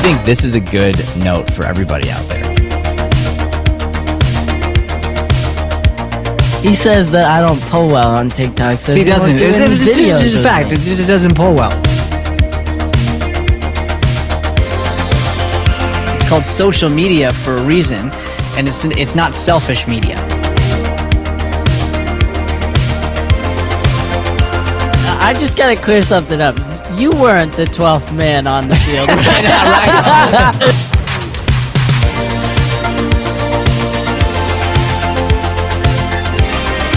think this is a good note for everybody out there. He says that I don't pull well on TikTok, so He doesn't. It's just a with fact. me. It just doesn't pull well. It's called social media for a reason, and it's not selfish media. I just gotta clear something up. You weren't the 12th man on the field.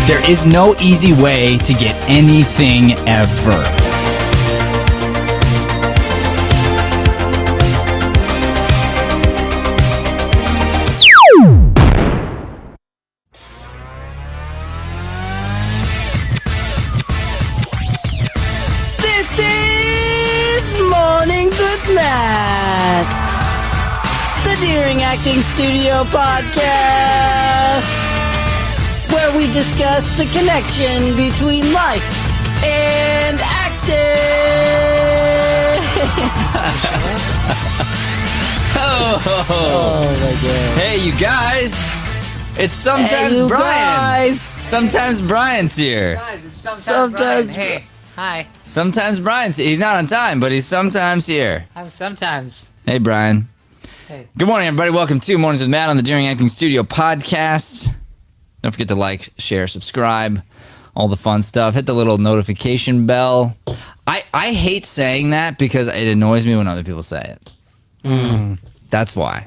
There is no easy way to get anything ever. This is Mornings with Matt, the Deering Acting Studio podcast, where we discuss the connection between life and acting. Oh my god. Hey, you guys. It's sometimes Hey, you Brian. guys. Sometimes Brian's here. Guys, it's Sometimes- Hey, hi. Sometimes Brian's He's not on time, but he's sometimes here. I'm sometimes. Hey, Brian. Hey. Good morning, everybody. Welcome to Mornings with Matt on the Deering Acting Studio podcast. Don't forget to like, share, subscribe, all the fun stuff. Hit the little notification bell. I hate saying that because it annoys me when other people say it. That's why.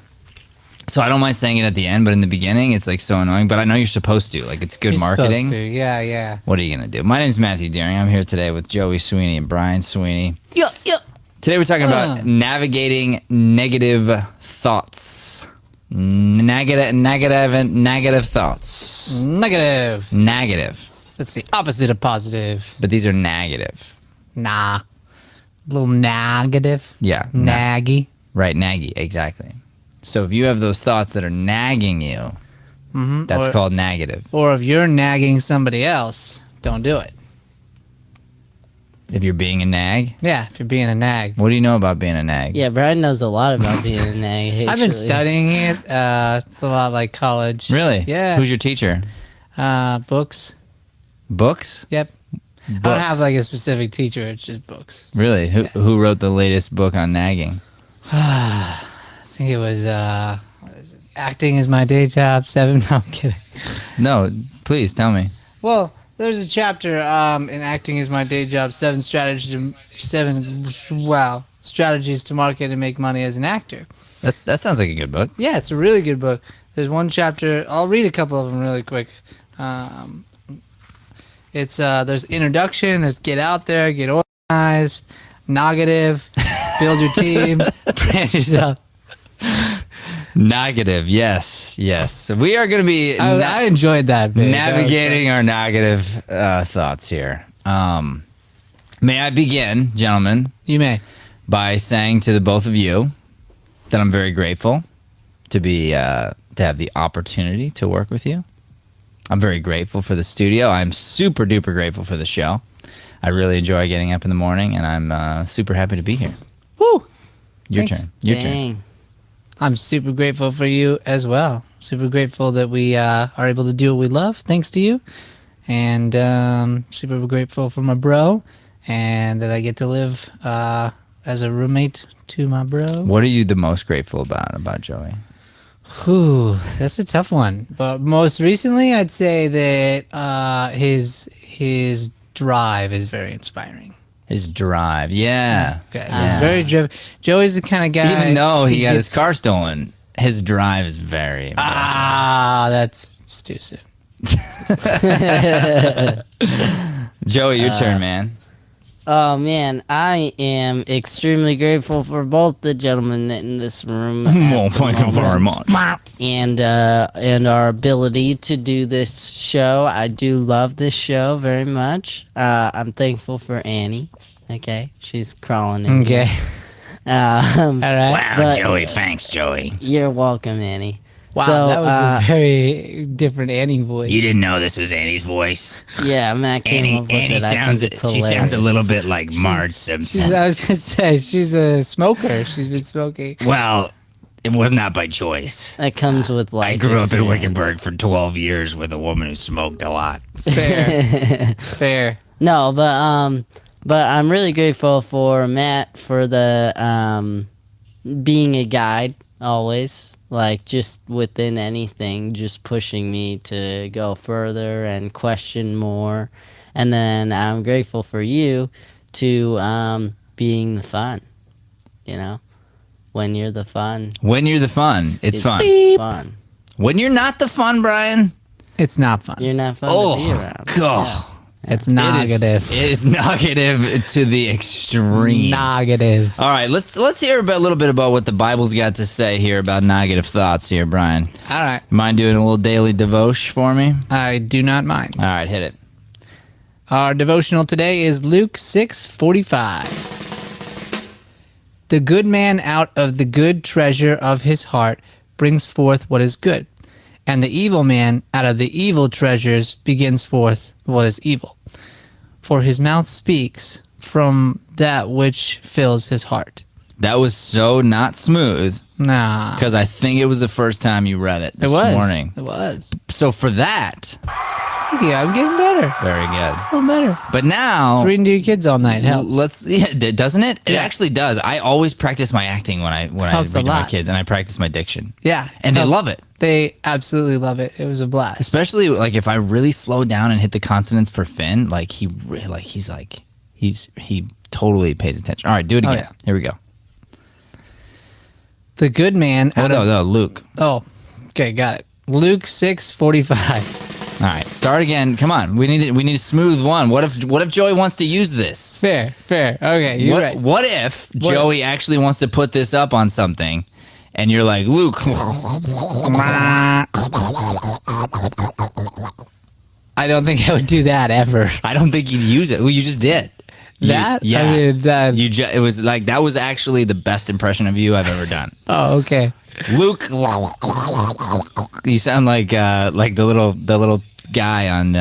So I don't mind saying it at the end, but in the beginning, it's like so annoying. But I know you're supposed to. Like, it's good You're marketing. supposed to. Yeah. What are you going to do? My name's Matthew Deering. I'm here today with Joey Sweeney and Brian Sweeney. Yup. Today we're talking about navigating negative thoughts. Negative thoughts. Negative. Negative. That's the opposite of positive. But these are negative. Nah. Little negative. Yeah. Naggy. Right, naggy, exactly. So if you have those thoughts that are nagging you, that's Or- called negative. Or if you're nagging somebody else, don't do it. If you're being a nag, Yeah, if you're being a nag. what do you know about being a nag? Yeah, Brian knows a lot about being a nag. I've been actually. studying it. It's a lot like college. Really? Yeah. Who's your teacher? Books. Books? Yep. I Books. don't have like a specific teacher. It's just books. Really? Who wrote the latest book on nagging? I think it was what is it? Acting is my day job. 7. No, I'm kidding. No, please tell me. Well, there's a chapter in Acting is my day job. 7 strategies to market and make money as an actor. That sounds like a good book. Yeah, it's a really good book. There's one chapter. I'll read a couple of them really quick. It's there's introduction. There's get out there, get organized, negative, build your team, brand yourself. Negative, yes. So we are going to be I enjoyed that bit. navigating our negative thoughts here. May I begin, gentlemen, You may. by saying to the both of you that I'm very grateful to be to have the opportunity to work with you. I'm very grateful for the studio. I'm super duper grateful for the show. I really enjoy getting up in the morning, and I'm super happy to be here. Woo! Your Thanks. turn. Your turn. Dang. I'm super grateful for you as well. Super grateful that we are able to do what we love thanks to you. And super grateful for my bro and that I get to live as a roommate to my bro. What are you the most grateful about Joey? Whew, that's a tough one. But most recently, I'd say that his drive is very inspiring. His drive, yeah. Okay, he's very driven. Joey's the kind of guy. Even though he got his gets- car stolen, his drive is very. That's too soon. Joey, your turn, man. Oh man, I am extremely grateful for both the gentlemen in this room. Well, thank you very much. And our ability to do this show. I do love this show very much. I'm thankful for Annie. Okay, she's crawling in. Okay. Here. All right. Wow, But- Joey, thanks, Joey. You're welcome, Annie. Wow, So, that was a very different Annie voice. You didn't know this was Annie's voice. Yeah, Matt came up with it. I think it's she sounds a hilarious. little bit like Marge Simpson. I was gonna say she's a smoker. She's been smoking. Well, it was not by choice. It comes with I life. grew up in experience. Wickenburg for 12 years with a woman who smoked a lot. Fair, fair. No, but I'm really grateful for Matt for the being a guide always. Like just within anything, just pushing me to go further and question more. And then I'm grateful for you to being the fun. You know, when you're the fun, When you're the fun, it's fun. Fun. When you're not the fun, Brian, It's not fun. You're not fun to be around. God. It's negative. It is negative to the extreme. Negative. All right, let's hear a little bit about what the Bible's got to say here about negative thoughts here, Brian. All right. Mind doing a little daily devotion for me? I do not mind. All right, hit it. Our devotional today is Luke 6:45. The good man out of the good treasure of his heart brings forth what is good, and the evil man out of the evil treasures begins forth what is evil. For his mouth speaks from that which fills his heart. That was so not smooth Nah. because I think it was the first time you read it this It was. morning. It was. So for that, Yeah, I'm getting better. very good. A little better. But now, Reading to your kids all night helps. doesn't it? It Yeah. actually does. I always practice my acting when I Helps a read to my lot. kids, and I practice my diction. Yeah. And they helps. love it. They absolutely love it. It was a blast. Especially like if I really slow down and hit the consonants for Finn, like he totally pays attention. All right, do it again. yeah. Here we go. The good man Oh out of... no, Luke. Oh, okay, got it. Luke 6:45. All right, start again. Come on, we need a smooth one. What if Joey wants to use this? Fair. Okay, you're right. What if Joey actually wants to put this up on something, and you're like, Luke? I don't think I would do that ever. I don't think you'd use it. Well, you just did. That? Yeah. I mean, that... It was like that was actually the best impression of you I've ever done. Oh, okay. Luke, you sound like the little guy on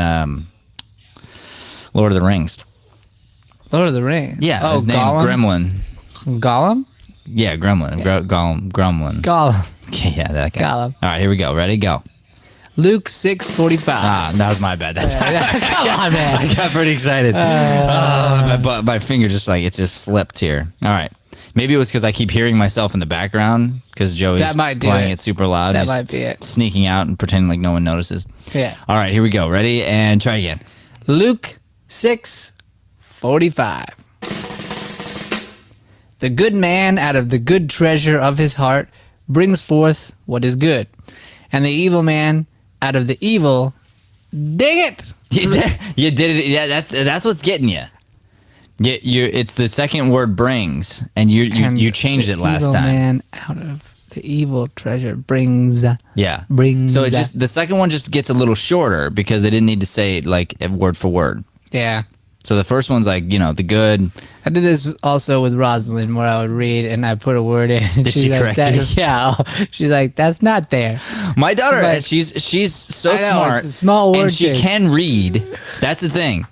Lord of the Rings. Lord of the Rings. Yeah, Oh, his name Gollum? Gremlin. Gollum? Yeah, Gremlin. Gremlin. Gollum. Okay, yeah, that guy. Gollum. All right, here we go. Ready? Go. Luke 6:45. Ah, that was my bad. That time. Come on, man. I got pretty excited. My finger just slipped here. All right. Maybe it was because I keep hearing myself in the background because Joey's That might do playing it. it super loud. That He's might be it. Sneaking out and pretending like no one notices. Yeah. All right, here we go. Ready? And try again. Luke 6:45. The good man out of the good treasure of his heart brings forth what is good, and the evil man out of the evil, dang it! You did it. Yeah, that's what's getting you. It's the second word brings, and you changed the it last evil time. Man out of the evil treasure brings. Yeah. Brings. So the second one just gets a little shorter because they didn't need to say it like word for word. Yeah. So the first one's like, the good. I did this also with Rosalind, where I would read and I put a word in. And Did she's she like, correct you? Yeah. She's like, that's not there. My daughter, But- she's so I know, smart. it's a small word and she change. can read. That's the thing.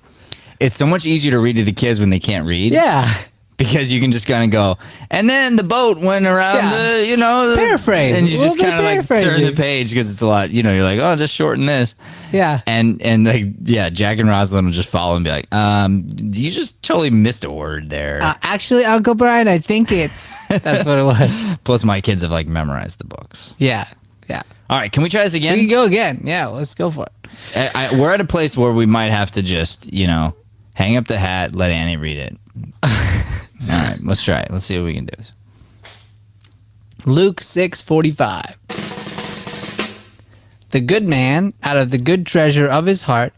It's so much easier to read to the kids when they can't read. Yeah. Because you can just kind of go, and then the boat went around Yeah. Paraphrase. and you A little just bit kind of like turn the paraphrasing. page because it's a lot. You're like, oh, just shorten this. Yeah. And like, yeah, Jack and Rosalind will just follow and be like, you just totally missed a word there. Actually, Uncle Brian, I think that's what it was. Plus, my kids have like memorized the books. Yeah. Yeah. All right, can we try this We again? can go again. Yeah, let's go for it. We're at a place where we might have to just, hang up the hat, let Annie read it. All right, let's try it. Let's see what we can do. Luke 6:45. The good man out of the good treasure of his heart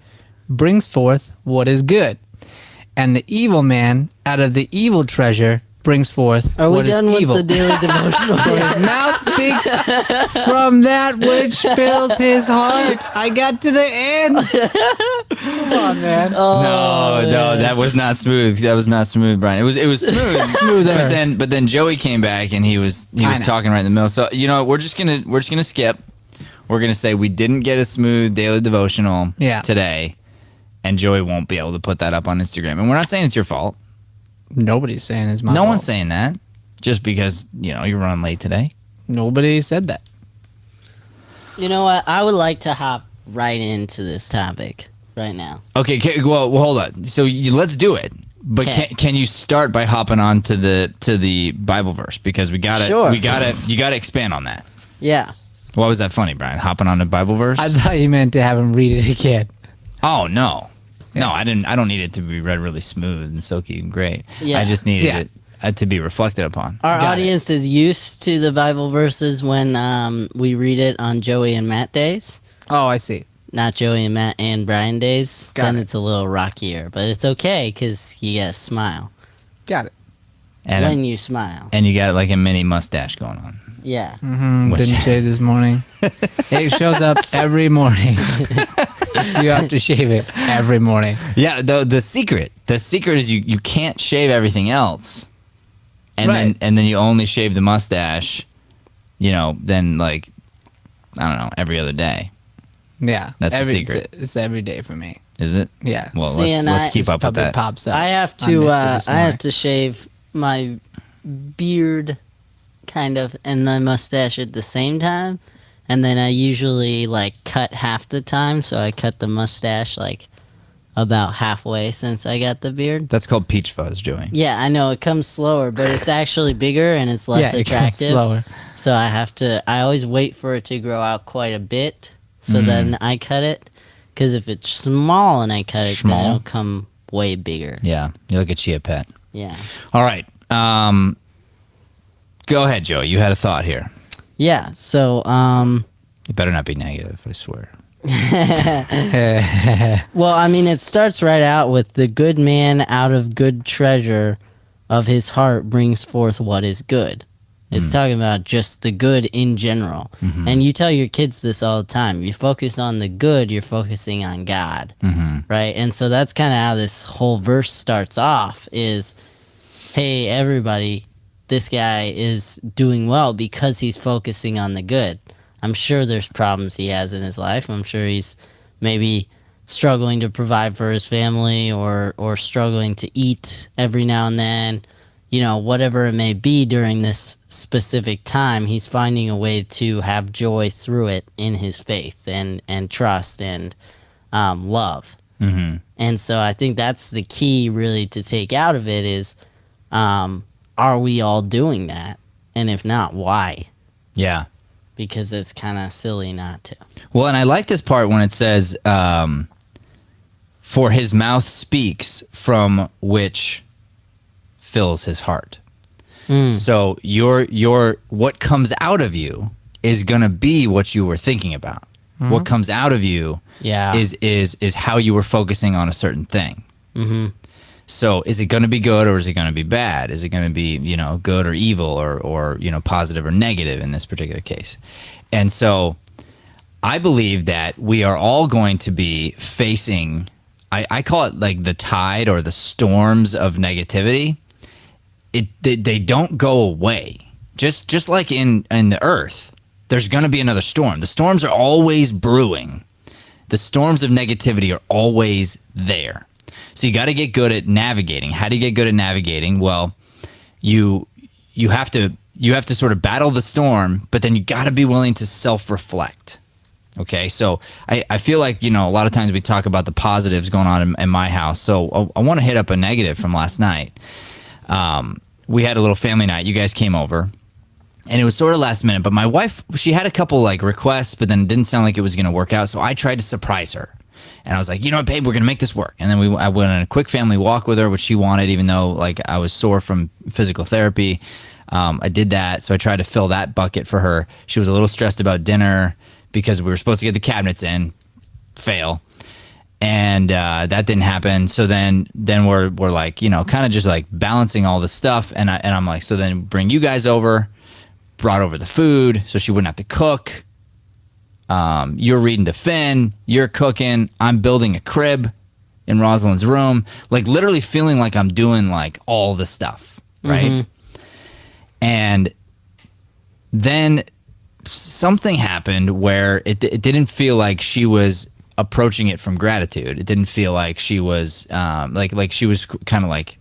brings forth what is good, and the evil man out of the evil treasure brings forth Are we what is done with evil. the daily devotional? For his mouth speaks from that which fills his heart. I got to the end. Come on, man. No, that was not smooth. That was not smooth, Brian. It was smooth, Smoother. But then Joey came back and he was know. talking right in the middle. So we're just gonna skip. we're going to say we didn't get a smooth daily devotional Yeah. today, and Joey won't be able to put that up on Instagram. And we're not saying it's your fault. Nobody's saying it's my No fault. one's saying that. Just because, you're running late today. Nobody said that. You know what? I would like to hop right into this topic right now. Okay, well, hold on. So let's do it. But Okay. can you start by hopping on to the Bible verse, because you gotta expand on that. Yeah. Why was that funny, Brian? Hopping on the Bible verse? I thought you meant to have him read it again. Oh no, Yeah. no, I didn't. I don't need it to be read really smooth and silky and great. Yeah. I just needed Yeah. it to be reflected upon. Our Got it. audience is used to the Bible verses when we read it on Joey and Matt days. Oh, I see. Not Joey and Matt and Brian days. Got then it. it's a little rockier, but it's okay because you gotta smile Got it. when you smile. And you got like a mini mustache going on. Yeah. Which- Didn't shave this morning. It shows up every morning. You have to shave it every morning. Yeah, the secret is you can't shave everything else, and Right. then you only shave the mustache. Then like I don't know, every other day. Yeah, That's the secret. It's every day for me. Is it? Yeah. Well, See, and let's keep up with Probably that. pops up. I have I to. missed it this I have morning. to shave my beard, kind of, and my mustache at the same time, and then I usually like cut half the time. So I cut the mustache like about halfway since I got the beard. That's called peach fuzz, Joey. Yeah, I know it comes slower, but it's actually bigger and it's less Yeah, it comes attractive. slower. So I have to. I always wait for it to grow out quite a bit, so then I cut it. Because if it's small and I cut it, Small? then it'll come way bigger. Yeah, you're like a chia pet. Yeah. All right. Go ahead, Joey. You had a thought here. Yeah. So, It better not be negative, I swear. well, I mean, it starts right out with the good man out of good treasure of his heart brings forth what is good. It's talking about just the good in general. And you tell your kids this all the time. You focus on the good, you're focusing on God. Right? And so that's kind of how this whole verse starts off is, hey, everybody, this guy is doing well because he's focusing on the good. I'm sure there's problems he has in his life. I'm sure he's maybe struggling to provide for his family or struggling to eat every now and then. Whatever it may be during this specific time, he's finding a way to have joy through it in his faith and trust and love. And so I think that's the key really to take out of it is, are we all doing that? And if not, why? Yeah. Because it's kind of silly not to. Well, and I like this part when it says, for his mouth speaks from which fills his heart. So your what comes out of you is going to be what you were thinking about. What comes out of you Yeah. is how you were focusing on a certain thing. So is it going to be good or is it going to be bad? Is it going to be, good or evil or positive or negative in this particular case? And so I believe that we are all going to be facing, I call it like the tide or the storms of negativity. They don't go away. Just like in the earth, there's going to be another storm. The storms are always brewing. The storms of negativity are always there. So you got to get good at navigating. How do you get good at navigating? Well, you have to sort of battle the storm, but then you got to be willing to self-reflect. Okay, so I feel like, a lot of times we talk about the positives going on in my house. So I want to hit up a negative from last night. We had a little family night. You guys came over. And it was sort of last minute. But my wife, she had a couple like requests, but then it didn't sound like it was going to work out. So I tried to surprise her. And I was like, babe, we're going to make this work. And then I went on a quick family walk with her, which she wanted, even though like I was sore from physical therapy. I did that. So I tried to fill that bucket for her. She was a little stressed about dinner because we were supposed to get the cabinets in. Fail. And that didn't happen. So then we're like, kind of just like balancing all the stuff. And I'm like, so then bring you guys over, brought over the food so she wouldn't have to cook. You're reading to Finn, you're cooking, I'm building a crib in Rosalind's room, like literally feeling like I'm doing like all the stuff, right? And then something happened where it didn't feel like she was approaching it from gratitude. It didn't feel like she was like she was kind of like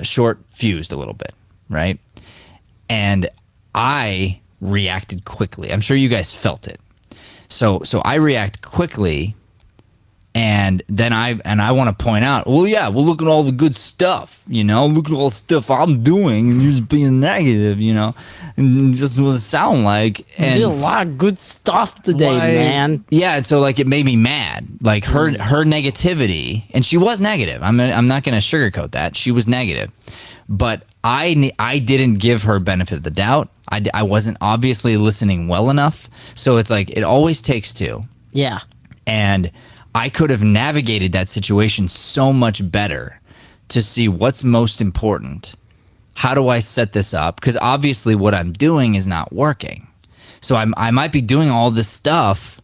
short fused a little bit, right? And I reacted quickly. I'm sure you guys felt it. So I react quickly, and then I want to point out, well, look at all the good stuff, look at all the stuff I'm doing, and you're just being negative, and just what it sound like. And did a lot of good stuff today, man. Yeah, and so like it made me mad. Like her negativity, and she was negative. I'm not going to sugarcoat that. She was negative, but I didn't give her benefit of the doubt. I wasn't obviously listening well enough. So it's like it always takes two. Yeah. And I could have navigated that situation so much better to see what's most important. How do I set this up? Because obviously what I'm doing is not working. So I might be doing all this stuff,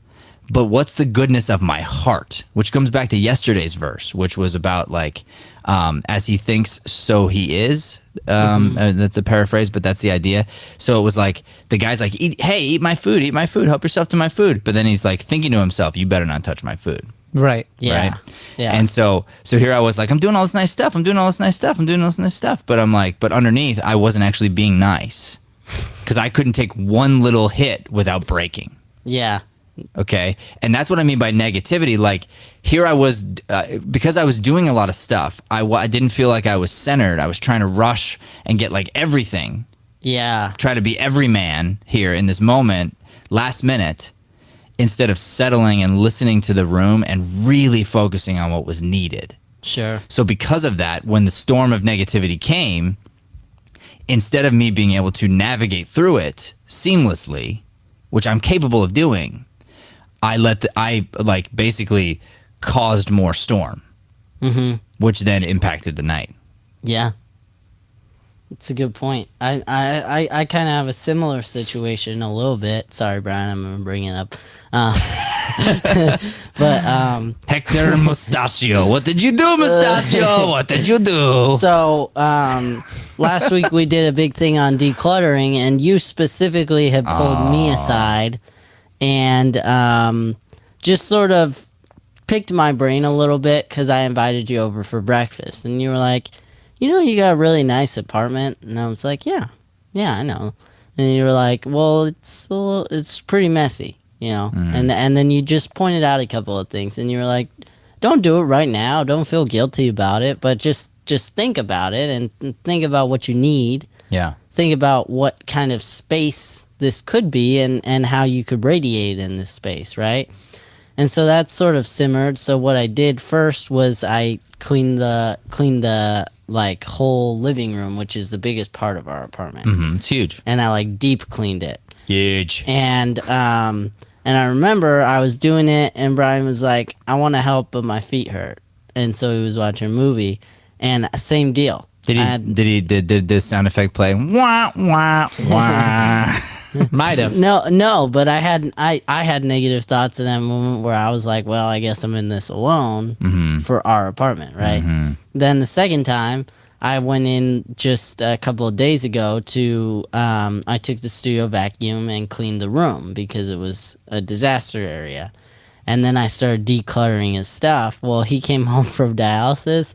but what's the goodness of my heart? Which comes back to yesterday's verse, which was about like, as he thinks, so he is. That's a paraphrase, but that's the idea. So it was like, the guy's like, eat my food, help yourself to my food. But then he's like thinking to himself, you better not touch my food. Right. Yeah. Right? Yeah. And so here I was like, I'm doing all this nice stuff. But I'm like, but underneath, I wasn't actually being nice because I couldn't take one little hit without breaking. Yeah. Okay. And that's what I mean by negativity. Like here I was, because I was doing a lot of stuff, I didn't feel like I was centered. I was trying to rush and get like everything. Yeah. Try to be every man here in this moment, last minute, instead of settling and listening to the room and really focusing on what was needed. Sure. So because of that, when the storm of negativity came, instead of me being able to navigate through it seamlessly, which I'm capable of doing, I basically caused more storm, which then impacted the night. Yeah. It's a good point. I kind of have a similar situation a little bit. Sorry, Brian, I'm going to bring it up. But Hector Mustachio. What did you do, Mustachio? What did you do? So last week we did a big thing on decluttering, and you specifically had pulled me aside and just sort of picked my brain a little bit because I invited you over for breakfast, and you were like, you got a really nice apartment, and I was like, yeah, I know. And you were like, well, it's pretty messy, and then you just pointed out a couple of things, and you were like, don't do it right now, don't feel guilty about it, but just think about it and think about what you need. Yeah. Think about what kind of space this could be and how you could radiate in this space, right? And so that sort of simmered. So what I did first was I cleaned the like whole living room, which is the biggest part of our apartment. It's huge. And I like deep cleaned it. Huge. And I remember I was doing it, and Brian was like, I want to help, but my feet hurt. And so he was watching a movie, and same deal. Did the sound effect play? Wah, wah, wah. Might have. No, but I had negative thoughts in that moment where I was like, well, I guess I'm in this alone for our apartment, right? Then the second time, I went in just a couple of days ago to, I took the studio vacuum and cleaned the room because it was a disaster area. And then I started decluttering his stuff. Well, he came home from dialysis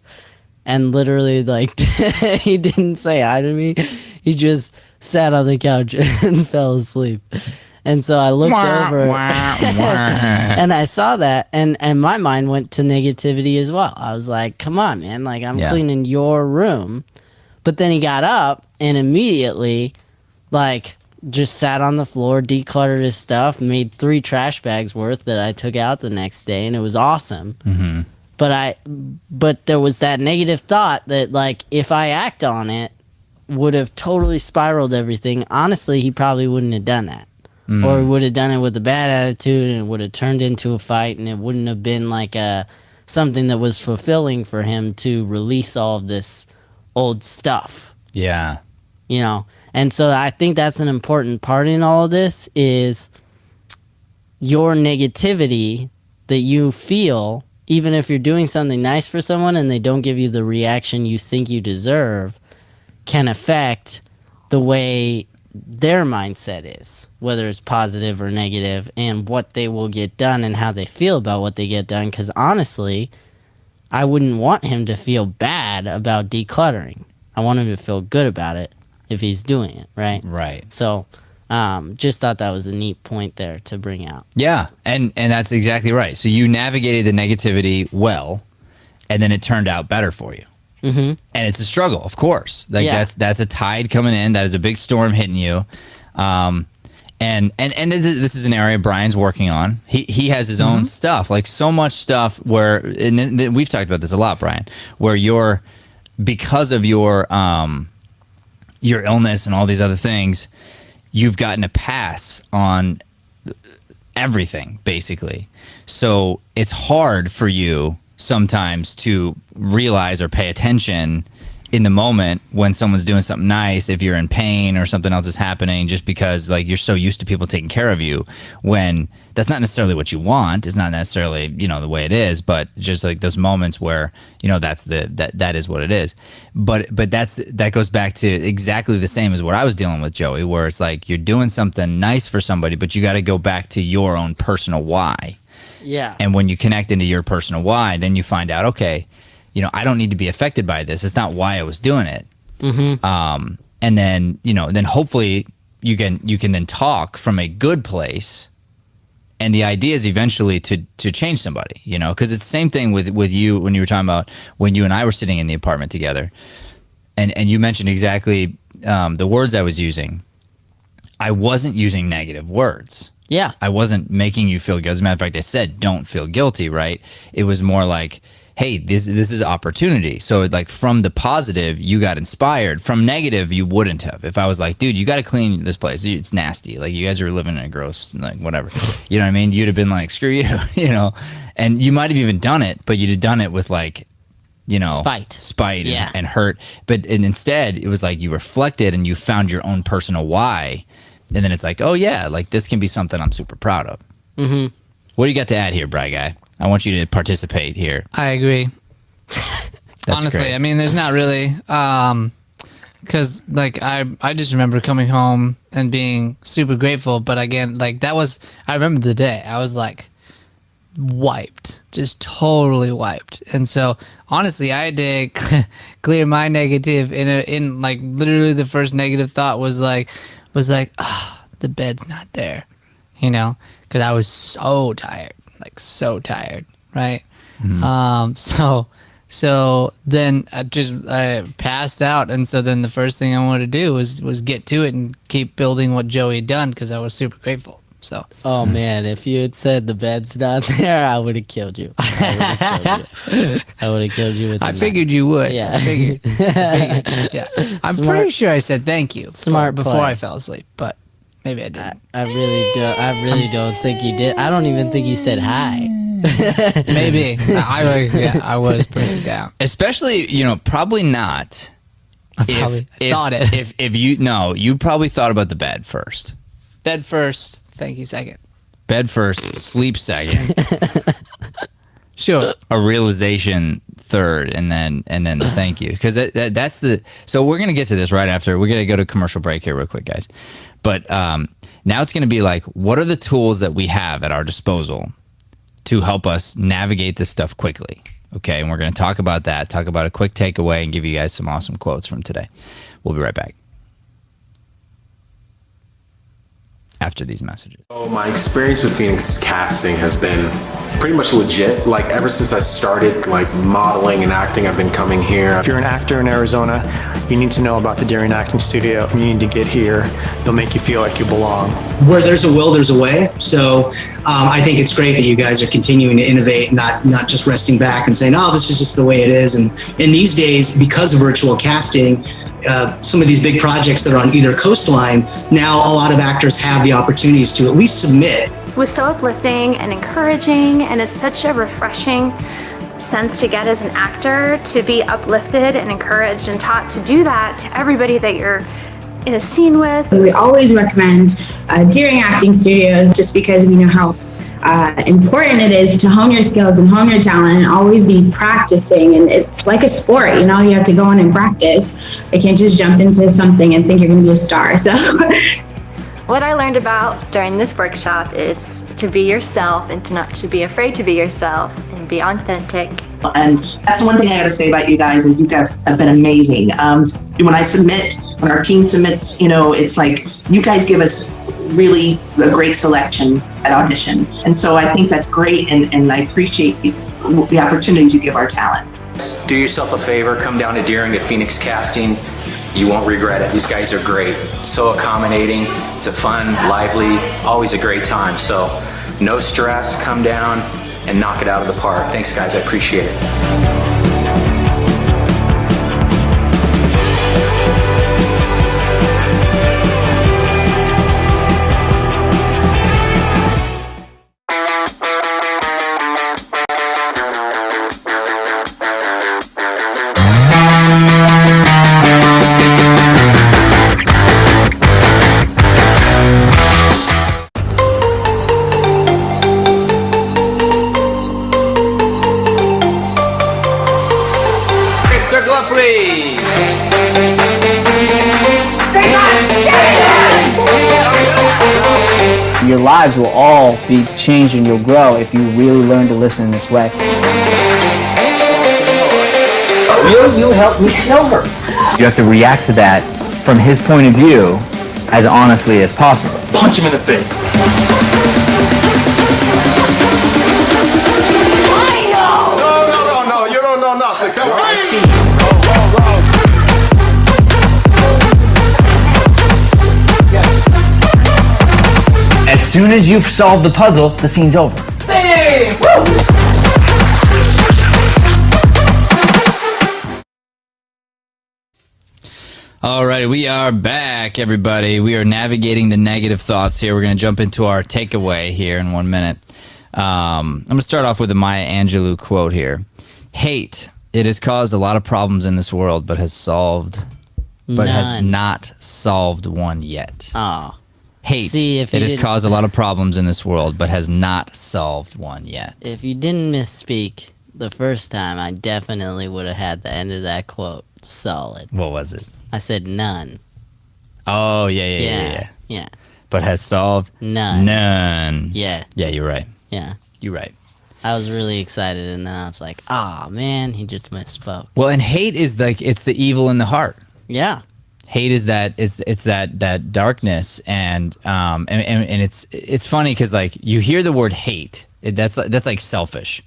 and literally, like, he didn't say hi to me. He just sat on the couch and fell asleep. And so I looked over and I saw that, and my mind went to negativity as well. I was like, come on, man, like I'm cleaning your room. But then he got up and immediately like just sat on the floor, decluttered his stuff, made 3 trash bags worth that I took out the next day, and it was awesome. But there was that negative thought that like if I act on it, would have totally spiraled everything. Honestly, he probably wouldn't have done that. Or he would have done it with a bad attitude, and it would have turned into a fight, and it wouldn't have been like something that was fulfilling for him to release all of this old stuff. Yeah. And so I think that's an important part in all of this is your negativity that you feel, even if you're doing something nice for someone and they don't give you the reaction you think you deserve, can affect the way their mindset is, whether it's positive or negative, and what they will get done and how they feel about what they get done. Because honestly, I wouldn't want him to feel bad about decluttering. I want him to feel good about it if he's doing it, right? Right. So just thought that was a neat point there to bring out. Yeah, and that's exactly right. So you navigated the negativity well, and then it turned out better for you. Mm-hmm. And it's a struggle, of course. Like that's a tide coming in. That is a big storm hitting you. And this is an area Brian's working on. He has his own stuff, like so much stuff where, and we've talked about this a lot, Brian, where because of your illness and all these other things, you've gotten a pass on everything, basically. So it's hard for you sometimes to realize or pay attention in the moment when someone's doing something nice, if you're in pain or something else is happening, just because like you're so used to people taking care of you, when that's not necessarily what you want. It's not necessarily, the way it is, but just like those moments where, that is what it is. But that goes back to exactly the same as what I was dealing with, Joey, where it's like you're doing something nice for somebody, but you got to go back to your own personal why. Yeah. And when you connect into your personal why, then you find out, okay, I don't need to be affected by this. It's not why I was doing it. Mm-hmm. And then, then hopefully you can then talk from a good place. And the idea is eventually to change somebody, because it's the same thing with you when you were talking about when you and I were sitting in the apartment together. And you mentioned exactly the words I was using. I wasn't using negative words. Yeah. I wasn't making you feel good. As a matter of fact, I said, don't feel guilty, right? It was more like, hey, this is opportunity. So like from the positive, you got inspired. From negative, you wouldn't have. If I was like, dude, you got to clean this place. It's nasty. Like you guys are living in a gross, like whatever. You know what I mean? You'd have been like, screw you, And you might have even done it, but you'd have done it with like, spite and hurt. But instead, it was like you reflected and you found your own personal why. And then it's like, oh yeah, like this can be something I'm super proud of. Mm-hmm. What do you got to add here, Bri Guy? I want you to participate here. I agree. Honestly, great. I mean, there's not really, because like I just remember coming home and being super grateful. But again, like I remember the day I was like wiped, just totally wiped. And so honestly, I had to clear my negative in like literally the first negative thought was like, the bed's not there, because I was so tired, like so tired, right? Mm-hmm. So then I passed out, and so then the first thing I wanted to do was get to it and keep building what Joey had done, because I was super grateful. So. Oh man, if you had said the bed's not there, I would have killed you. I would have killed you with. I figured you would. Yeah. I figured. Yeah. I'm pretty sure I said thank you. Smart before play. I fell asleep, but maybe I didn't. I really don't think you did. I don't even think you said hi. Maybe. I was pretty down. Especially, probably not. I thought it. If you probably thought about the bed first. Bed first. Thank you second. Bed first, sleep second. Sure. A realization third, and then the thank you, because that's the. So we're gonna get to this right after. We're gonna go to commercial break here real quick, guys. But now it's gonna be like, what are the tools that we have at our disposal to help us navigate this stuff quickly? Okay, and we're gonna talk about that. Talk about a quick takeaway and give you guys some awesome quotes from today. We'll be right back after these messages. So my experience with Phoenix casting has been pretty much legit. Like ever since I started like modeling and acting, I've been coming here. If you're an actor in Arizona, you need to know about the Daring Acting Studio. You need to get here. They'll make you feel like you belong. Where there's a will, there's a way. So I think it's great that you guys are continuing to innovate, not just resting back and saying, oh, this is just the way it is. And in these days, because of virtual casting, some of these big projects that are on either coastline, now a lot of actors have the opportunities to at least submit. It was so uplifting and encouraging, and it's such a refreshing sense to get as an actor, to be uplifted and encouraged and taught to do that to everybody that you're in a scene with. We always recommend Daring Acting Studios just because we know how important it is to hone your skills and hone your talent and always be practicing. And it's like a sport, you know, you have to go in and practice. You can't just jump into something and think you're going to be a star. So what I learned about during this workshop is to be yourself and to not to be afraid to be yourself and be authentic. And that's the one thing I gotta say about you guys, and you guys have been amazing. When our team submits, you know, it's like you guys give us really a great selection at audition. And so I think that's great, and I appreciate the opportunities you give our talent. Do yourself a favor, come down to Deering at Phoenix Casting. You won't regret it. These guys are great. So accommodating. It's a fun, lively, always a great time. So no stress, come down and knock it out of the park. Thanks guys, I appreciate it. Circle up, please. Your lives will all be changed and you'll grow if you really learn to listen in this way. Will you help me kill her? You have to react to that from his point of view as honestly as possible. Punch him in the face. No, you don't know nothing. Come on. As soon as you've solved the puzzle, the scene's over. All right, we are back, everybody. We are navigating the negative thoughts here. We're going to jump into our takeaway here in 1 minute. I'm going to start off with a Maya Angelou quote here. Hate, it has caused a lot of problems in this world, but has not solved one yet. Oh. Hate, See, if it you has didn't- caused a lot of problems in this world, but has not solved one yet. If you didn't misspeak the first time, I definitely would have had the end of that quote solid. What was it? I said none. Oh, yeah. Yeah. But has solved None. none. Yeah. Yeah, you're right. Yeah. You're right. I was really excited, and then I was like, "Ah, man, he just misspoke." Well, and hate is like, it's the evil in the heart. Yeah. Hate is that it's that darkness, and it's funny because like you hear the word hate, that's like selfish,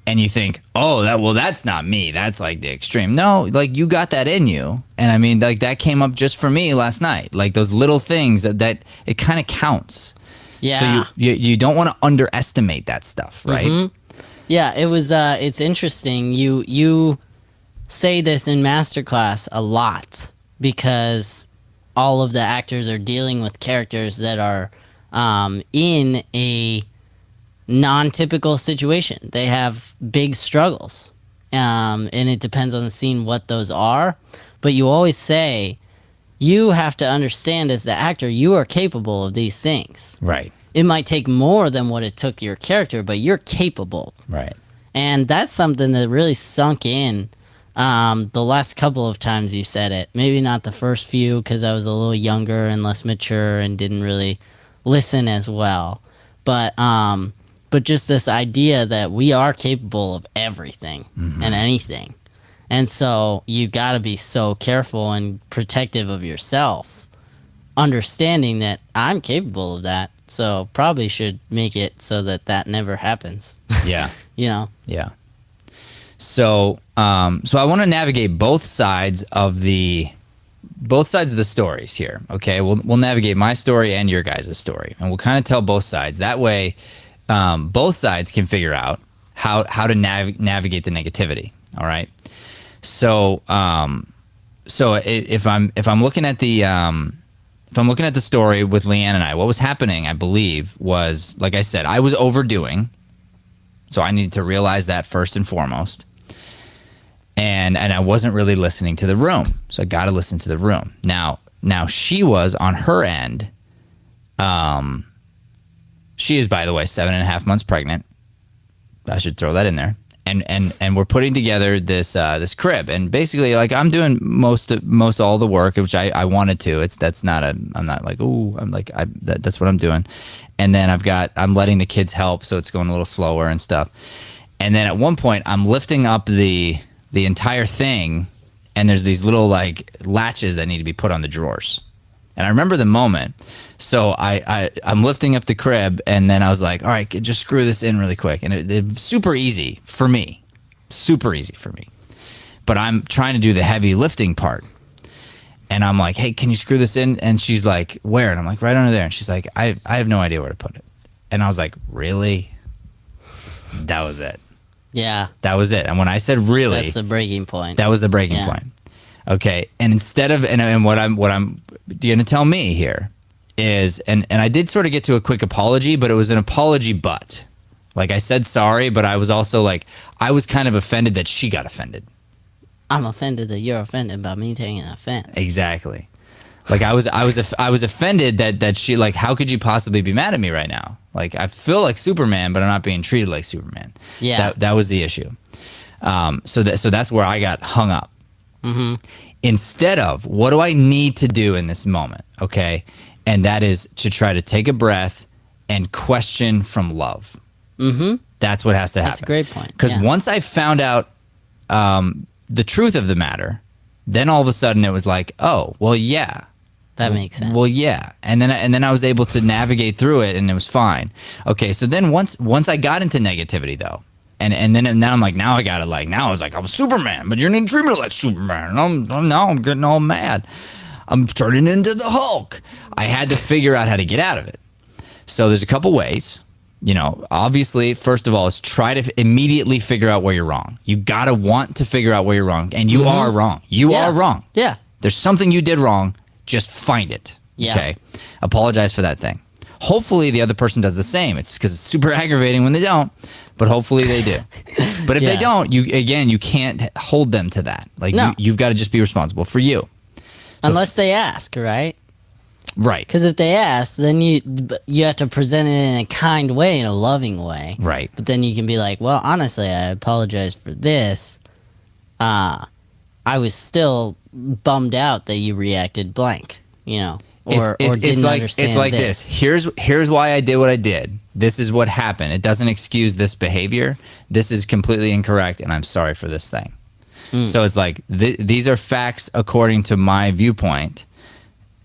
and you think, oh, that's not me, that's like the extreme. No, like you got that in you, and I mean like that came up just for me last night, like those little things that it kind of counts. Yeah. So you don't want to underestimate that stuff, right? Mhm. Yeah, it was. It's interesting. You say this in masterclass a lot because all of the actors are dealing with characters that are in a non-typical situation. They have big struggles, and it depends on the scene what those are. But you always say you have to understand as the actor you are capable of these things. Right. It might take more than what it took your character, but you're capable. Right. And that's something that really sunk in the last couple of times you said it. Maybe not the first few because I was a little younger and less mature and didn't really listen as well. But just this idea that we are capable of everything and anything. And so you got to be so careful and protective of yourself, understanding that I'm capable of that. So probably should make it so that never happens. Yeah. You know? Yeah. So I want to navigate both sides of the stories here. Okay, we'll navigate my story and your guys' story, and we'll kind of tell both sides. That way, both sides can figure out how to navigate the negativity. All right. So if I'm looking at the story with Leanne and I, what was happening, I believe, was, like I said, I was overdoing. So I needed to realize that first and foremost. And I wasn't really listening to the room. So I got to listen to the room. Now she was on her end She is, by the way, 7.5 months pregnant. I should throw that in there. And we're putting together this crib, and basically, like, I'm doing most all the work, which I wanted to. I'm not like, ooh, I'm like, that's what I'm doing. And then I'm letting the kids help, so it's going a little slower and stuff. And then at one point, I'm lifting up the entire thing, and there's these little like latches that need to be put on the drawers. And I remember the moment. So I'm lifting up the crib, and then I was like, all right, just screw this in really quick. And it's super easy for me. But I'm trying to do the heavy lifting part. And I'm like, hey, can you screw this in? And she's like, where? And I'm like, right under there. And she's like, I have no idea where to put it. And I was like, really? That was it. Yeah. That was it. And when I said really, that's the breaking point. That was the breaking point. Okay. And instead of, and what I'm going to tell me here is, and I did sort of get to a quick apology, but it was an apology, but like I said, sorry, but I was also like, I was kind of offended that she got offended. I'm offended that you're offended by me taking offense. Exactly. Like I was offended that she, like, how could you possibly be mad at me right now? Like, I feel like Superman, but I'm not being treated like Superman. Yeah. That was the issue. So that's where I got hung up. Mm-hmm. Instead of, what do I need to do in this moment? Okay. And that is to try to take a breath and question from love. Mm-hmm. That's what has to happen. That's a great point. Because once I found out the truth of the matter, then all of a sudden it was like, oh, well, yeah. That makes sense. Well, yeah. And then I was able to navigate through it, and it was fine. Okay, so then once I got into negativity, though, and then now I'm like, now I was like, I'm Superman, but you're going to treat me like Superman. And now I'm getting all mad. I'm turning into the Hulk. I had to figure out how to get out of it. So there's a couple ways. You know, obviously, first of all, is try to immediately figure out where you're wrong. You got to want to figure out where you're wrong. And you are wrong. You are wrong. Yeah. There's something you did wrong. Just find it. Yeah. Okay. Apologize for that thing. Hopefully the other person does the same. It's because it's super aggravating when they don't, but hopefully they do. But if they don't, you can't hold them to that. Like, you've got to just be responsible for you. So unless they ask, right? Right. Because if they ask, then you have to present it in a kind way, in a loving way. Right. But then you can be like, well, honestly, I apologize for this. I was still bummed out that you reacted blank, you know, or didn't understand. It's like this. Here's why I did what I did. This is what happened. It doesn't excuse this behavior. This is completely incorrect, and I'm sorry for this thing. So it's like, these are facts according to my viewpoint.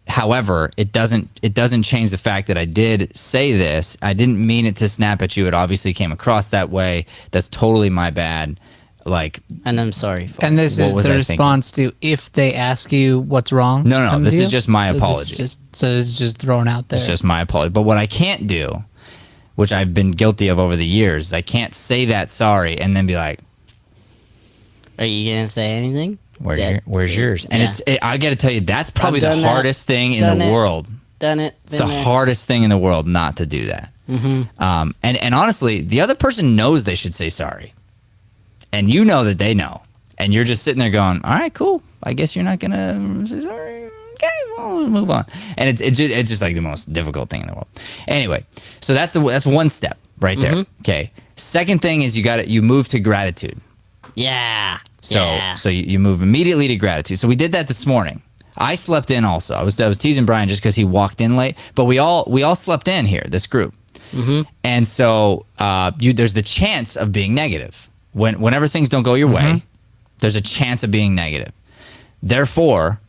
However, it doesn't change the fact that I did say this. I didn't mean it to snap at you. It obviously came across that way. That's totally my bad. Like, and I'm sorry for and this is the response to if they ask you what's wrong. No, this is just my apology. So it's just thrown out there. It's just my apology. But what I can't do, which I've been guilty of over the years, I can't say that sorry and then be like, are you gonna say anything? Where's yours? And I got to tell you, that's probably the hardest thing in the world. Done it. It's the hardest thing in the world not to do that. Mm-hmm. And honestly, the other person knows they should say sorry. And you know that they know. And you're just sitting there going, all right, cool. I guess you're not going to say sorry. Okay, well, we'll move on. And it's just like the most difficult thing in the world. Anyway, so that's one step right there. Mm-hmm. Okay. Second thing is you move to gratitude. Yeah. So you move immediately to gratitude. So we did that this morning. I slept in also. I was teasing Brian just because he walked in late, but we all slept in here, this group. Mm-hmm. And so there's the chance of being negative. Whenever things don't go your way, there's a chance of being negative. Therefore,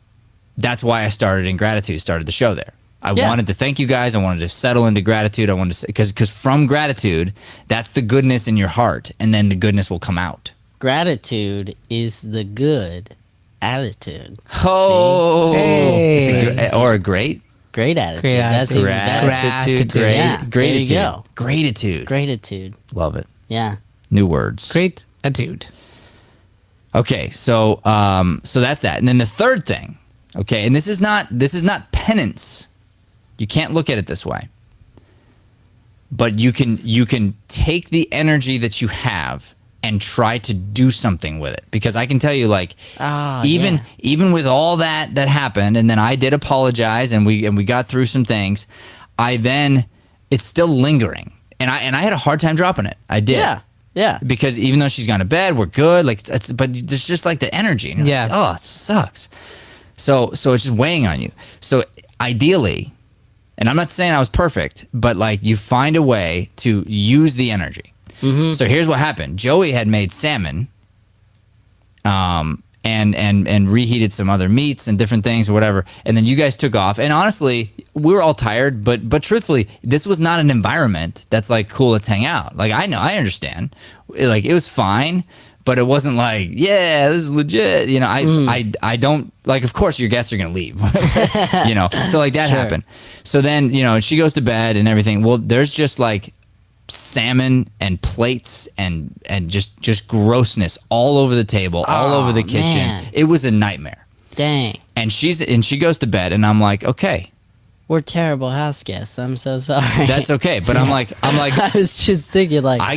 that's why I started the show there. I wanted to thank you guys. I wanted to settle into gratitude. I wanted to say, because from gratitude, that's the goodness in your heart, and then the goodness will come out. Gratitude is the good attitude. Oh, hey. Or a great attitude. Great That's even better. gratitude. Yeah, there you go. Gratitude. Gratitude. Love it. Yeah. New words. Great attitude. Okay, so that's that. And then the third thing, okay, and this is not penance. You can't look at it this way. But you can take the energy that you have and try to do something with it. Because I can tell you, like, even with all that happened, and then I did apologize, and we got through some things, I then it's still lingering. And I had a hard time dropping it. I did. Yeah. Because even though she's gone to bed, we're good. Like, but there's just like the energy. And you're like, oh, it sucks. So it's just weighing on you. So ideally, and I'm not saying I was perfect, but like you find a way to use the energy. So here's what happened. Joey had made salmon, and reheated some other meats and different things or whatever. And then you guys took off. And honestly, we were all tired, but truthfully, this was not an environment that's like, cool, let's hang out. Like, I understand. Like, it was fine, but it wasn't like, yeah, this is legit. You know, I don't, like, of course your guests are going to leave, you know? So like that happened. So then, you know, she goes to bed and everything. Well, there's just like salmon and plates and just grossness all over the table, all over the kitchen. Man. It was a nightmare. Dang. And she goes to bed and I'm like, okay. We're terrible house guests. I'm so sorry. That's okay. But I'm like I was just thinking like, I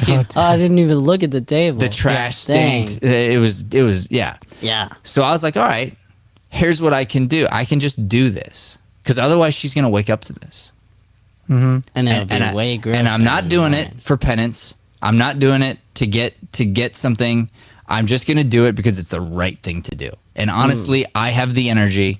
didn't even look at the table. The trash stinks. It was yeah. Yeah. So I was like, all right, here's what I can do. I can just do this. Because otherwise she's going to wake up to this. And it'll be way grosser. And I'm not doing it for penance. I'm not doing it to get something. I'm just going to do it because it's the right thing to do. And honestly, I have the energy.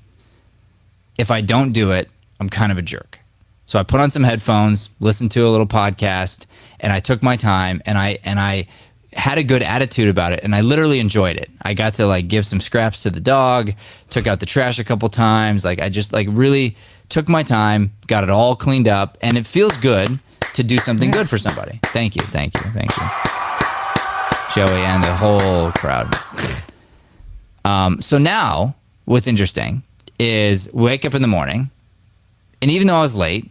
If I don't do it, I'm kind of a jerk. So I put on some headphones, listened to a little podcast, and I took my time and I had a good attitude about it, and I literally enjoyed it. I got to like give some scraps to the dog, took out the trash a couple times. Like I just like really took my time, got it all cleaned up, and it feels good to do something good for somebody. Thank you. Joey and the whole crowd. So now what's interesting is wake up in the morning, and even though I was late,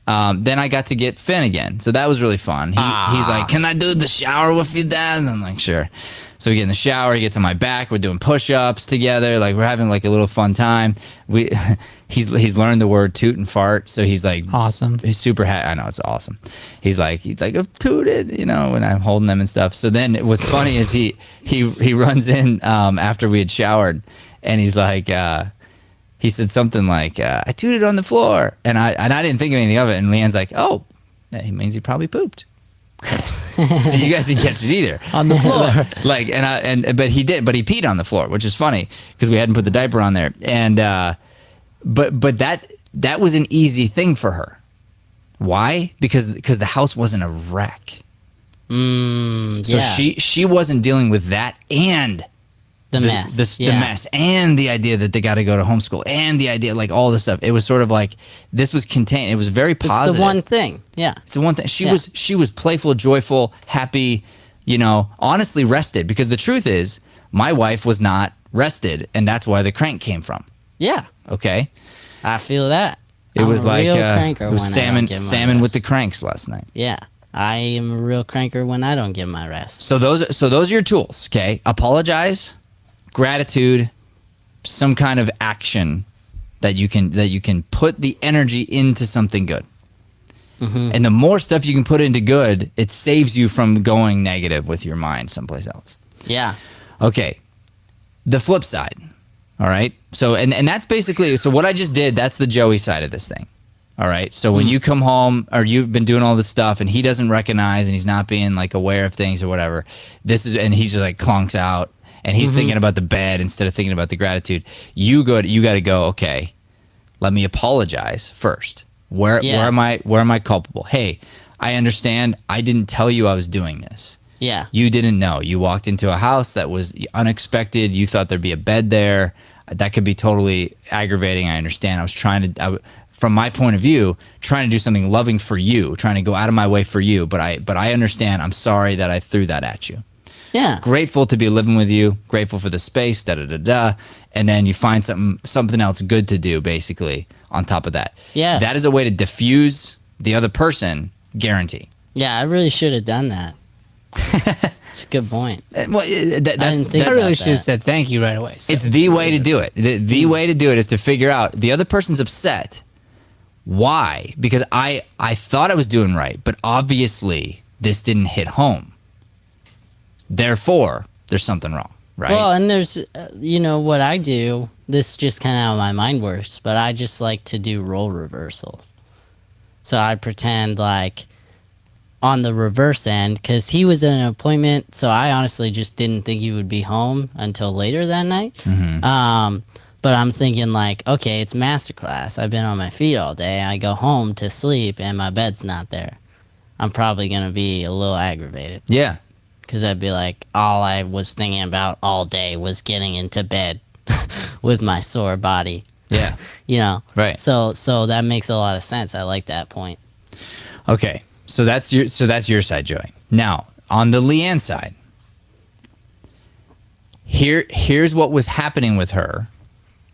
then I got to get Finn again. So that was really fun. He's like, can I do the shower with you, Dad? And I'm like, sure. So we get in the shower, he gets on my back, we're doing push-ups together, like we're having like a little fun time. He's learned the word toot and fart, so he's like awesome. He's super happy. I know, it's awesome. He's like I've tooted, you know, when I'm holding them and stuff. So then what's funny is he runs in after we had showered, and he's like he said something like, I tooted on the floor. And I didn't think of anything of it. And Leanne's like, oh, that means he probably pooped. So you guys didn't catch it either. On the floor. Like, but he peed on the floor, which is funny because we hadn't put the diaper on there. And, but that was an easy thing for her. Why? Because the house wasn't a wreck. So she wasn't dealing with that and the mess and the idea that they got to go to homeschool and the idea like all this stuff. It was sort of like this was contained. It was very positive. It's the one thing. Yeah. It's the one thing. She was playful, joyful, happy, you know, honestly rested, because the truth is my wife was not rested, and that's why the crank came from. Yeah. Okay. I feel that. It was like it was salmon with the cranks last night. Yeah. I am a real cranker when I don't get my rest. So those are your tools, okay? Apologize, gratitude, some kind of action that you can put the energy into something good. And the more stuff you can put into good, it saves you from going negative with your mind someplace else. Yeah. Okay. The flip side. All right. So and that's basically, so what I just did, that's the Joey side of this thing. All right. So when you come home or you've been doing all this stuff and he doesn't recognize and he's not being like aware of things or whatever, and he's just like clunks out and he's thinking about the bed instead of thinking about the gratitude. You got to go, okay, let me apologize first. Where am I culpable? Hey, I understand. I didn't tell you I was doing this. Yeah. You didn't know. You walked into a house that was unexpected. You thought there'd be a bed there. That could be totally aggravating. I understand. I was trying to, from my point of view, trying to do something loving for you, trying to go out of my way for you. But I understand. I'm sorry that I threw that at you. Yeah. Grateful to be living with you. Grateful for the space. And then you find something else good to do, basically, on top of that. Yeah. That is a way to diffuse the other person. Guarantee. Yeah, I really should have done that. It's a good point. Well, I really should have said thank you right away. So. It's the way to do it. The way to do it is to figure out the other person's upset. Why? Because I thought I was doing right, but obviously this didn't hit home. Therefore, there's something wrong, right? Well, and there's, what I do, this just kind of how my mind works, but I just like to do role reversals. So I pretend like on the reverse end, because he was in an appointment, so I honestly just didn't think he would be home until later that night. But I'm thinking like, okay, it's masterclass. I've been on my feet all day. I go home to sleep and my bed's not there. I'm probably going to be a little aggravated. Yeah. Because I'd be like, all I was thinking about all day was getting into bed with my sore body. Yeah. You know? Right. So that makes a lot of sense. I like that point. Okay. So that's your side, Joey. Now, on the Leanne side, here's what was happening with her.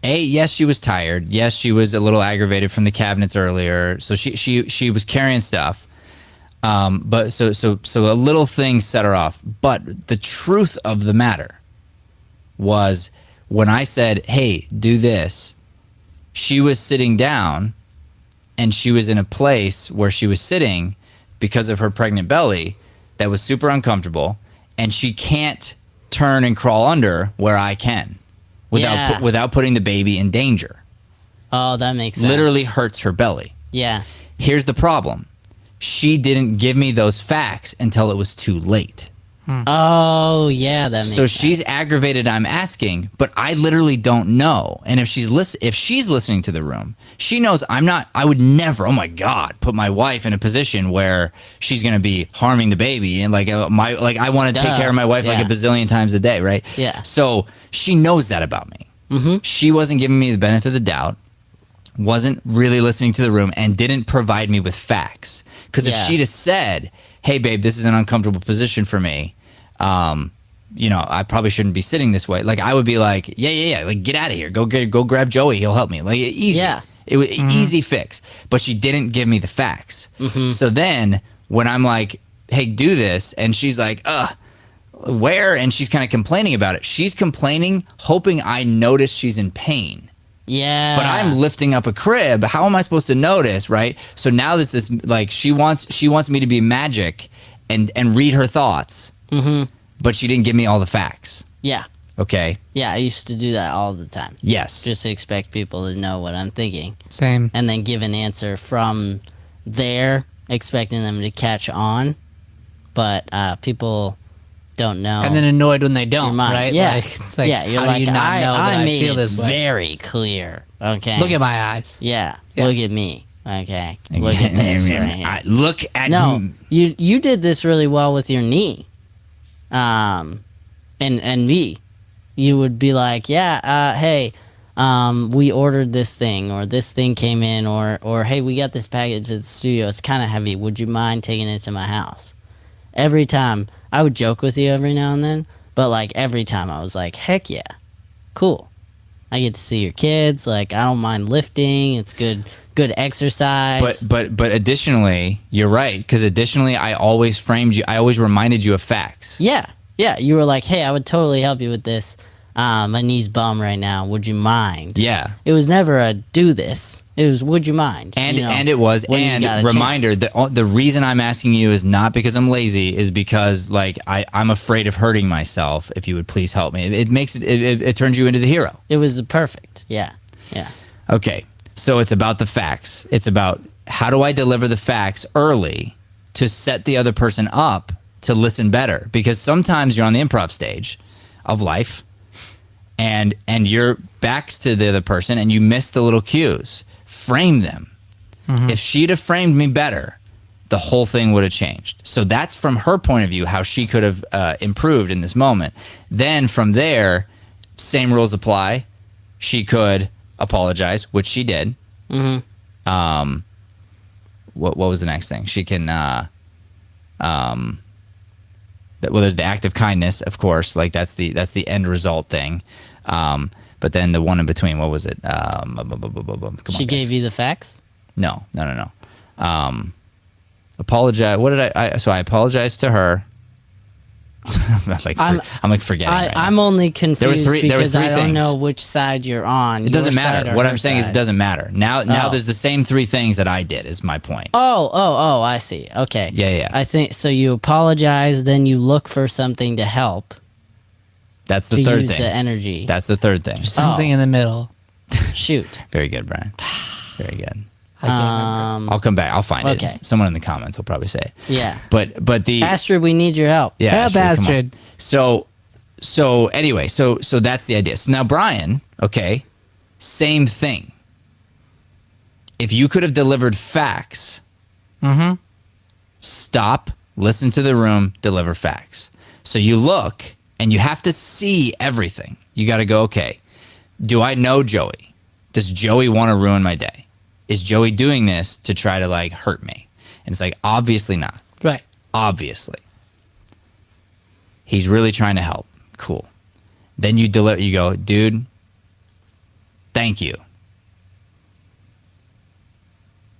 Yes, she was tired. Yes, she was a little aggravated from the cabinets earlier. So she was carrying stuff. But so a little thing set her off. But the truth of the matter was when I said, "Hey, do this," she was sitting down, and she was in a place where she was sitting because of her pregnant belly that was super uncomfortable, and she can't turn and crawl under where I can. Without putting the baby in danger. Oh, that makes sense. Literally hurts her belly. Yeah. Here's the problem. She didn't give me those facts until it was too late. Oh, yeah, that makes sense. So she's aggravated I'm asking, but I literally don't know. And if she's listening to the room, she knows I would never, oh my God, put my wife in a position where she's going to be harming the baby. And I want to take care of my wife like a bazillion times a day, right? Yeah. So she knows that about me. Mm-hmm. She wasn't giving me the benefit of the doubt, wasn't really listening to the room, and didn't provide me with facts. Because if she'd have said, "Hey, babe, this is an uncomfortable position for me. I probably shouldn't be sitting this way." Like I would be like, yeah. Like get out of here. Go grab Joey. He'll help me. Like easy. Yeah. It was easy fix. But she didn't give me the facts. Mm-hmm. So then when I'm like, "Hey, do this," and she's like, where? And she's kind of complaining about it. She's complaining, hoping I notice she's in pain. Yeah. But I'm lifting up a crib. How am I supposed to notice, right? So now this like she wants me to be magic and read her thoughts. Mm-hmm. But she didn't give me all the facts. Yeah. Okay. Yeah, I used to do that all the time. Yes. Just to expect people to know what I'm thinking. Same. And then give an answer from there, expecting them to catch on. But people don't know. And then annoyed when they don't, right? Yeah. Like, it's like, you're how like, do you not know that I made feel it this way? very clear. Okay. Look at my eyes. Yeah. Look at me. Okay. Look at this right here. Look at No, you did this really well with your knee. And me. You would be like, hey, we ordered this thing, or this thing came in, or hey, we got this package at the studio. It's kind of heavy. Would you mind taking it to my house? Every time. I would joke with you every now and then, but like every time I was like, heck yeah, cool. I get to see your kids. Like I don't mind lifting. It's good exercise. But additionally, you're right, because additionally, I always reminded you of facts. Yeah. You were like, hey, I would totally help you with this. My knee's bum right now. Would you mind? Yeah. It was never a do this. It was, would you mind? And it was, and reminder, the reason I'm asking you is not because I'm lazy, is because like I'm afraid of hurting myself. If you would please help me. It turns you into the hero. It was perfect. Yeah. Okay. So it's about the facts. It's about how do I deliver the facts early to set the other person up to listen better, because sometimes you're on the improv stage of life and your back's to the other person and you miss the little cues. Frame them. Mm-hmm. If she'd have framed me better, the whole thing would have changed. So that's from her point of view, how she could have improved in this moment. Then from there, same rules apply. She could apologize, which she did. Mm-hmm. What was the next thing? She can there's the act of kindness, of course, like that's the end result thing. But then the one in between, what was it? She gave you the facts? No. Apologize. What did I so I apologized to her. I'm forgetting. Right now. I'm only confused because I don't things. know which side you're on. It doesn't matter. What I'm saying is it doesn't matter. Now there's the same three things that I did, is my point. Oh, I see. Okay. Yeah. I think so. You apologize, then you look for something to help. That's the third use thing. The energy. That's the third thing. Something in the middle. Shoot. Very good, Brian. Very good. I'll come back. I'll find Okay. it. Someone in the comments will probably say it. Yeah. But the Astrid, we need your help. yeah, Help, come on. Astrid. So anyway, so that's the idea. So now Brian, okay, same thing. If you could have delivered facts, stop, listen to the room, deliver facts. So you look and you have to see everything. You got to go, okay, do I know Joey? Does Joey want to ruin my day? Is Joey doing this to try to like hurt me? And it's like, obviously not. Right. Obviously. He's really trying to help. Cool. Then you deliver, you go, dude, thank you.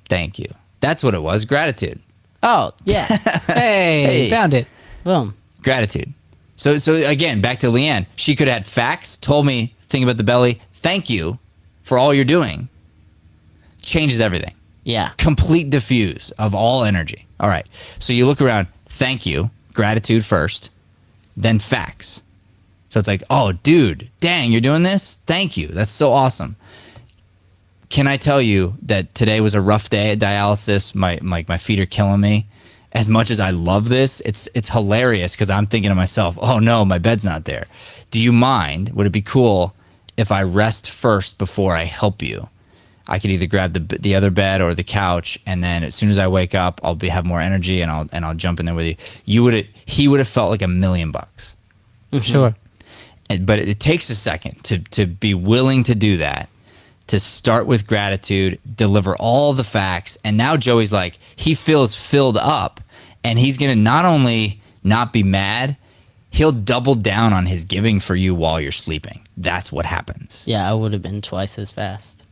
Thank you. That's what it was. Gratitude. Oh, yeah. Hey, found it. Boom. Gratitude. So again, back to Leanne. She could have had facts, told me, think about the belly, thank you for all you're doing. Changes everything. Yeah. Complete diffuse of all energy. All right. So you look around, thank you, gratitude first, then facts. So it's like, oh, dude, dang, you're doing this? Thank you. That's so awesome. Can I tell you that today was a rough day at dialysis? My feet are killing me. As much as I love this, it's hilarious because I'm thinking to myself, oh no, my bed's not there. Do you mind? Would it be cool if I rest first before I help you? I could either grab the other bed or the couch, and then as soon as I wake up, I'll have more energy, and I'll jump in there with you. He would have felt like $1 million. Sure. But it takes a second to be willing to do that, to start with gratitude, deliver all the facts, and now Joey's like, he feels filled up, and he's gonna not only not be mad, he'll double down on his giving for you while you're sleeping. That's what happens. Yeah, I would have been twice as fast.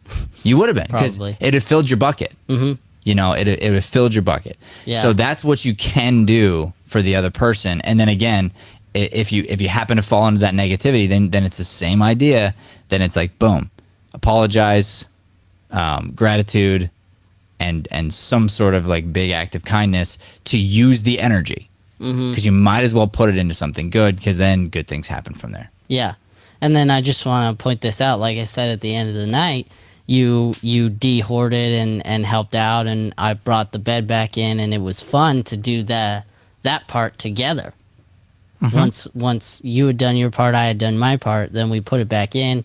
You would have been, because Probably. it had filled your bucket. Mm-hmm. You know, it had filled your bucket. Yeah. So that's what you can do for the other person. And then again, if you happen to fall into that negativity, then it's the same idea. Then it's like, boom, apologize, gratitude, and some sort of like big act of kindness to use the energy. Because you might as well put it into something good, because then good things happen from there. Yeah. And then I just want to point this out. Like I said, at the end of the night, you de-hoarded and helped out, and I brought the bed back in, and it was fun to do that part together. Once you had done your part, I had done my part, then we put it back in,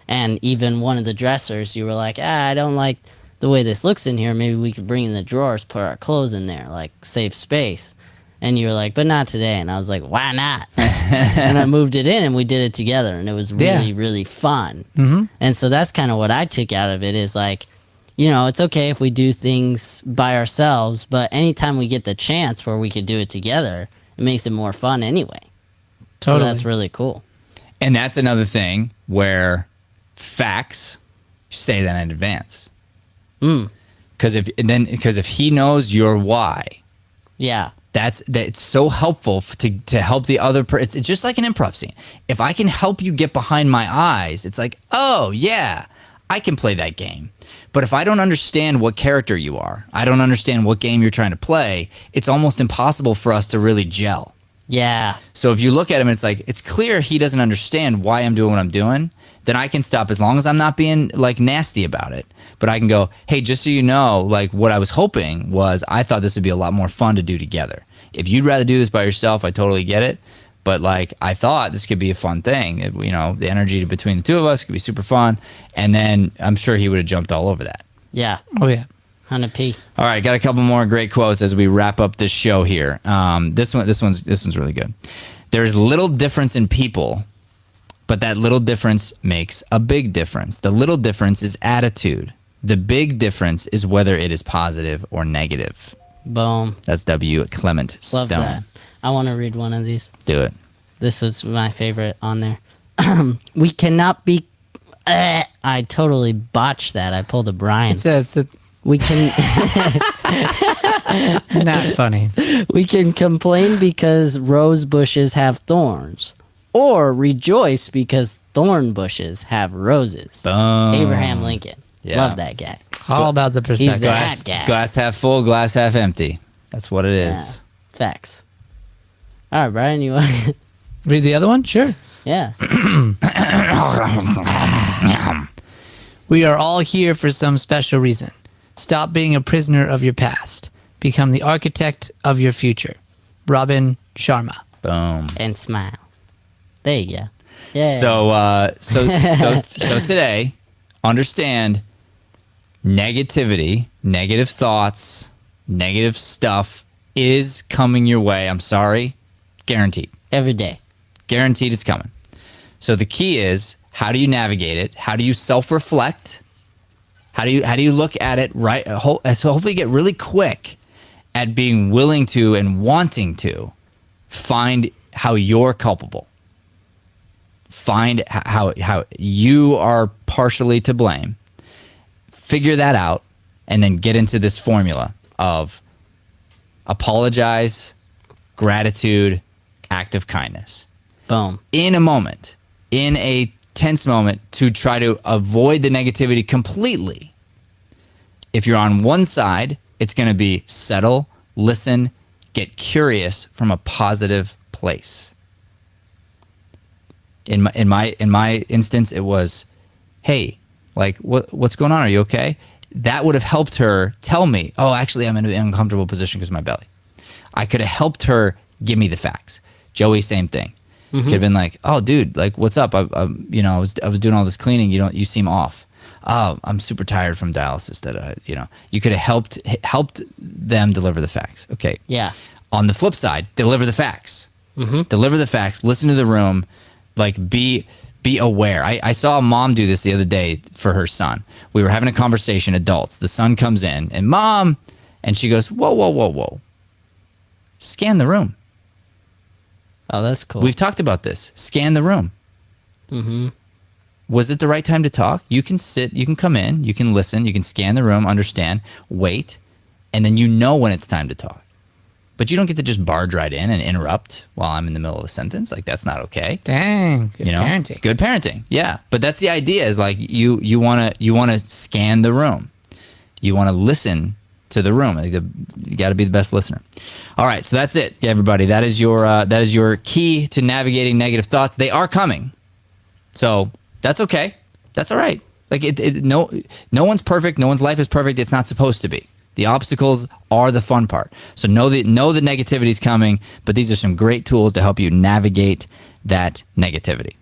and even one of the dressers, you were like, I don't like the way this looks in here. Maybe we could bring in the drawers, put our clothes in there, like save space. And you were like, but not today. And I was like, why not? And I moved it in, and we did it together, and it was really, really fun. And so that's kind of what I took out of it, is like, you know, it's okay if we do things by ourselves, but anytime we get the chance where we could do it together, it makes it more fun anyway. Totally. So that's really cool. And that's another thing where facts, say that in advance. Because if he knows your why, Yeah. it's so helpful to help the other person. It's just like an improv scene. If I can help you get behind my eyes, it's like, oh yeah, I can play that game. But if I don't understand what character you are, I don't understand what game you're trying to play, it's almost impossible for us to really gel. Yeah. So if you look at him, it's like, it's clear he doesn't understand why I'm doing what I'm doing, then I can stop, as long as I'm not being like nasty about it. But I can go, hey, just so you know, like what I was hoping was, I thought this would be a lot more fun to do together. If you'd rather do this by yourself, I totally get it. But like, I thought this could be a fun thing. You know, the energy between the two of us could be super fun. And then I'm sure he would have jumped all over that. Yeah. Oh, yeah. 100p. All right, got a couple more great quotes as we wrap up this show here. This one's really good. There's little difference in people, but that little difference makes a big difference. The little difference is attitude. The big difference is whether it is positive or negative. Boom. That's W. Clement Stone. Love that. I want to read one of these. Do it. This was my favorite on there. We cannot be... I totally botched that. I pulled a Brian. It's We can... not funny. We can complain because rose bushes have thorns, or rejoice because thorn bushes have roses. Boom. Abraham Lincoln. Yeah. Love that guy. All about the perspective. He's that guy. Glass half full, glass half empty. That's what it is. Yeah. Facts. All right, Brian, you want to... Read the other one? Sure. Yeah. We are all here for some special reason. Stop being a prisoner of your past. Become the architect of your future. Robin Sharma. Boom. And smile. There you go. Yeah. So today, understand negativity, negative thoughts, negative stuff is coming your way. I'm sorry. Guaranteed. Every day. Guaranteed it's coming. So the key is, how do you navigate it? How do you self-reflect? How do you look at it right? So hopefully get really quick at being willing to and wanting to find how you're culpable. Find how you are partially to blame. Figure that out, and then get into this formula of apologize, gratitude, act of kindness. Boom. In a moment, in a tense moment, to try to avoid the negativity completely. If you're on one side, it's going to be settle, listen, get curious from a positive place. In my instance, it was, hey, like, what's going on? Are you okay? That would have helped her tell me, oh, actually, I'm in an uncomfortable position because of my belly. I could have helped her give me the facts. Joey, same thing. Could have been like, oh, dude, like, what's up? I was doing all this cleaning. You seem off. Oh, I'm super tired from dialysis. You could have helped them deliver the facts. Okay. Yeah. On the flip side, deliver the facts. Deliver the facts. Listen to the room. Like, be aware. I saw a mom do this the other day for her son. We were having a conversation, adults. The son comes in, and mom, and she goes, whoa. Scan the room. Oh, that's cool. We've talked about this. Scan the room. Was it the right time to talk? You can sit, you can come in, you can listen, you can scan the room, understand, wait, and then you know when it's time to talk. But you don't get to just barge right in and interrupt while I'm in the middle of a sentence. Like, that's not okay. Dang, good parenting. Good parenting, yeah. But that's the idea, is like, you wanna scan the room. You wanna listen to the room. You got to be the best listener. All right, so that's it, everybody. That is your key to navigating negative thoughts. They are coming, so that's okay. That's all right. Like, no one's perfect. No one's life is perfect. It's not supposed to be. The obstacles are the fun part. So know that negativity is coming, but these are some great tools to help you navigate that negativity.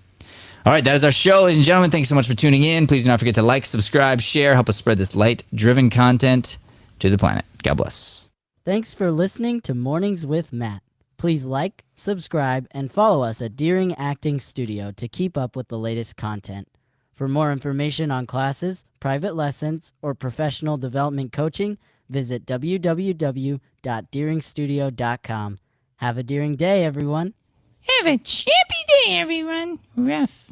All right, that is our show, ladies and gentlemen. Thanks so much for tuning in. Please do not forget to like, subscribe, share, help us spread this light-driven content to the planet. God bless. Thanks for listening to Mornings with Matt. Please like, subscribe, and follow us at Deering Acting Studio to keep up with the latest content. For more information on classes, private lessons, or professional development coaching, visit www.deeringstudio.com. Have a Deering day, everyone. Have a chippy day, everyone. Rough.